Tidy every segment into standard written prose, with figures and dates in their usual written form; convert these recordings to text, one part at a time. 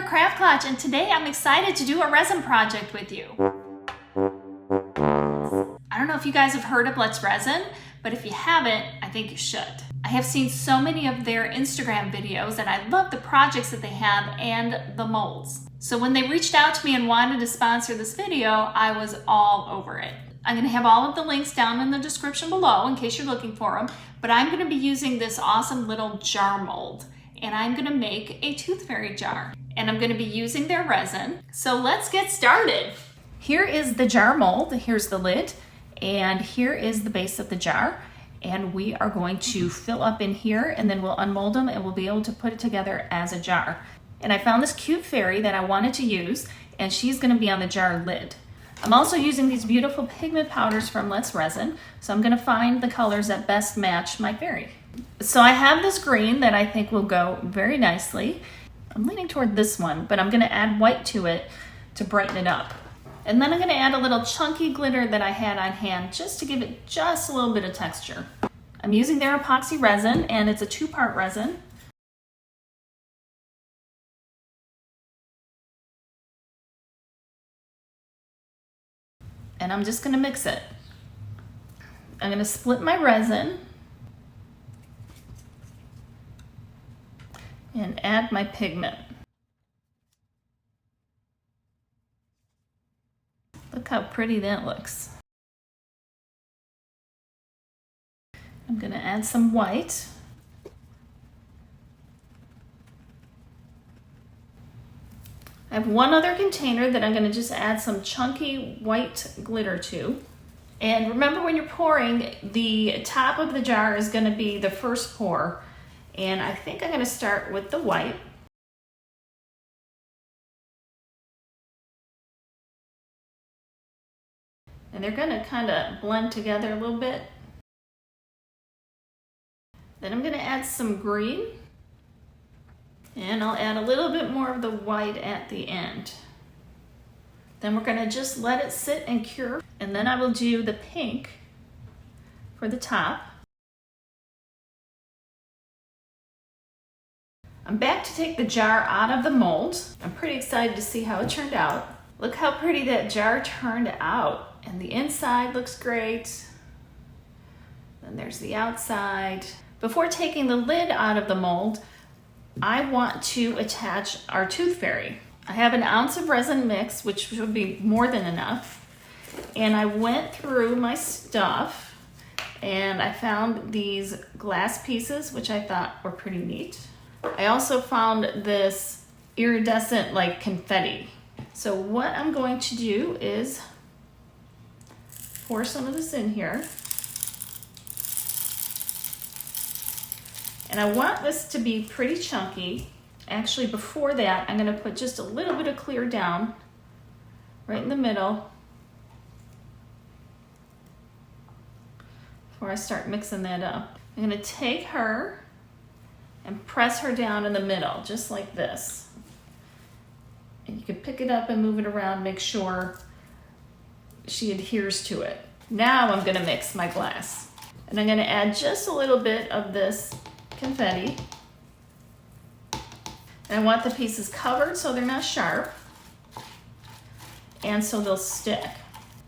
Craft Clutch, and today I'm excited to do a resin project with you. I don't know if you guys have heard of Let's Resin, but if you haven't, I think you should. I have seen so many of their Instagram videos and I love the projects that they have and the molds. So when they reached out to me and wanted to sponsor this video, I was all over it. I'm gonna have all of the links down in the description below in case you're looking for them, but I'm gonna be using this awesome little jar mold, and I'm gonna make a tooth fairy jar, and I'm gonna be using their resin. So let's get started. Here is the jar mold, here's the lid, and here is the base of the jar. And we are going to fill up in here, and then we'll unmold them and we'll be able to put it together as a jar. And I found this cute fairy that I wanted to use, and she's gonna be on the jar lid. I'm also using these beautiful pigment powders from Let's Resin, so I'm gonna find the colors that best match my fairy. So I have this green that I think will go very nicely. I'm leaning toward this one, but I'm gonna add white to it to brighten it up. And then I'm gonna add a little chunky glitter that I had on hand just to give it just a little bit of texture. I'm using their epoxy resin, and it's a 2-part resin. And I'm just gonna mix it. I'm gonna split my resin and add my pigment. Look how pretty that looks. I'm gonna add some white. I have one other container that I'm gonna just add some chunky white glitter to. And remember, when you're pouring, the top of the jar is gonna be the first pour. And I think I'm gonna start with the white. And they're gonna kind of blend together a little bit. Then I'm gonna add some green. And I'll add a little bit more of the white at the end. Then we're gonna just let it sit and cure. And then I will do the pink for the top. I'm back to take the jar out of the mold. I'm pretty excited to see how it turned out. Look how pretty that jar turned out. And the inside looks great. Then there's the outside. Before taking the lid out of the mold, I want to attach our tooth fairy. I have an ounce of resin mix, which would be more than enough. And I went through my stuff and I found these glass pieces, which I thought were pretty neat. I also found this iridescent like confetti. So what I'm going to do is pour some of this in here. And I want this to be pretty chunky. Actually, before that, I'm gonna put just a little bit of clear down right in the middle before I start mixing that up. I'm gonna take her and press her down in the middle, just like this. And you can pick it up and move it around, make sure she adheres to it. Now I'm gonna mix my glass. And I'm gonna add just a little bit of this confetti. And I want the pieces covered so they're not sharp and so they'll stick.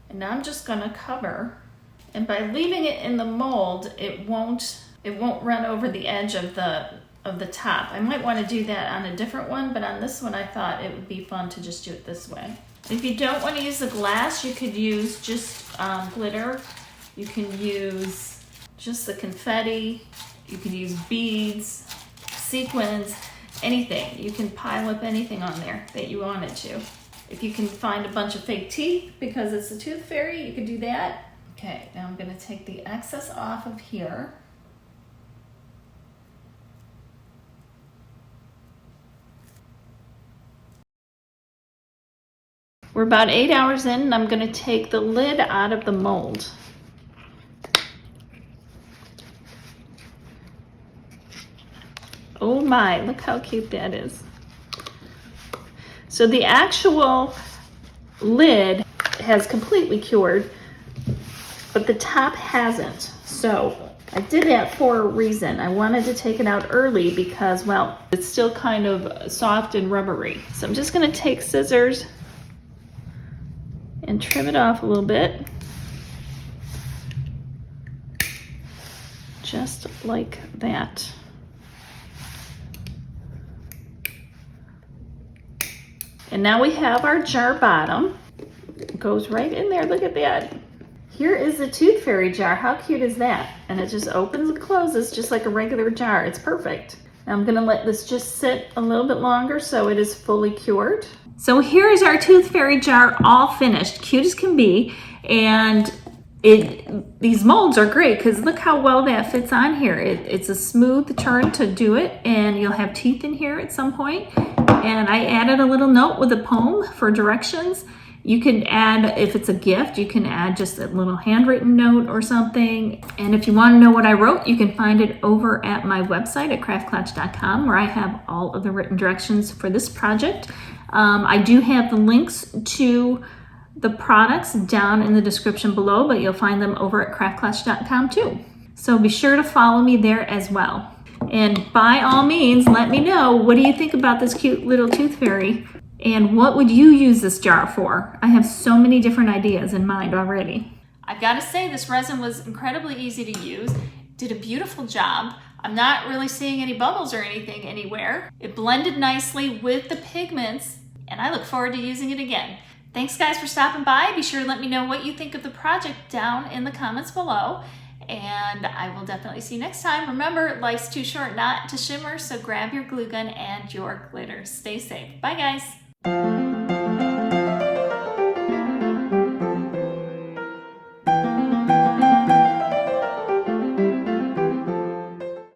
And now I'm just gonna cover, and by leaving it in the mold, it won't run over the edge of the top. I might want to do that on a different one, but on this one I thought it would be fun to just do it this way. If you don't want to use the glass, you could use just glitter. You can use just the confetti. You can use beads, sequins, anything. You can pile up anything on there that you wanted to. If you can find a bunch of fake teeth because it's a tooth fairy, you could do that. Okay, now I'm gonna take the excess off of here. We're about 8 hours in, and I'm gonna take the lid out of the mold. Oh my, look how cute that is. So the actual lid has completely cured, but the top hasn't. So I did that for a reason. I wanted to take it out early because, well, it's still kind of soft and rubbery. So I'm just gonna take scissors and trim it off a little bit. Just like that. And now we have our jar bottom. It goes right in there, look at that. Here is the Tooth Fairy jar. How cute is that? And it just opens and closes just like a regular jar. It's perfect. Now I'm gonna let this just sit a little bit longer so it is fully cured. So here is our Tooth Fairy jar all finished, cute as can be. And these molds are great because look how well that fits on here. It's a smooth turn to do it, and you'll have teeth in here at some point. And I added a little note with a poem for directions. You can add, if it's a gift, you can add just a little handwritten note or something. And if you want to know what I wrote, you can find it over at my website at craftclatch.com, where I have all of the written directions for this project. I do have the links to the products down in the description below, but you'll find them over at craftclatch.com too. So be sure to follow me there as well. And by all means, let me know, what do you think about this cute little Tooth Fairy? And what would you use this jar for? I have so many different ideas in mind already. I've got to say, this resin was incredibly easy to use. Did a beautiful job. I'm not really seeing any bubbles or anything anywhere. It blended nicely with the pigments, and I look forward to using it again. Thanks guys for stopping by. Be sure to let me know what you think of the project down in the comments below. And I will definitely see you next time. Remember, life's too short not to shimmer, so grab your glue gun and your glitter. Stay safe. Bye guys.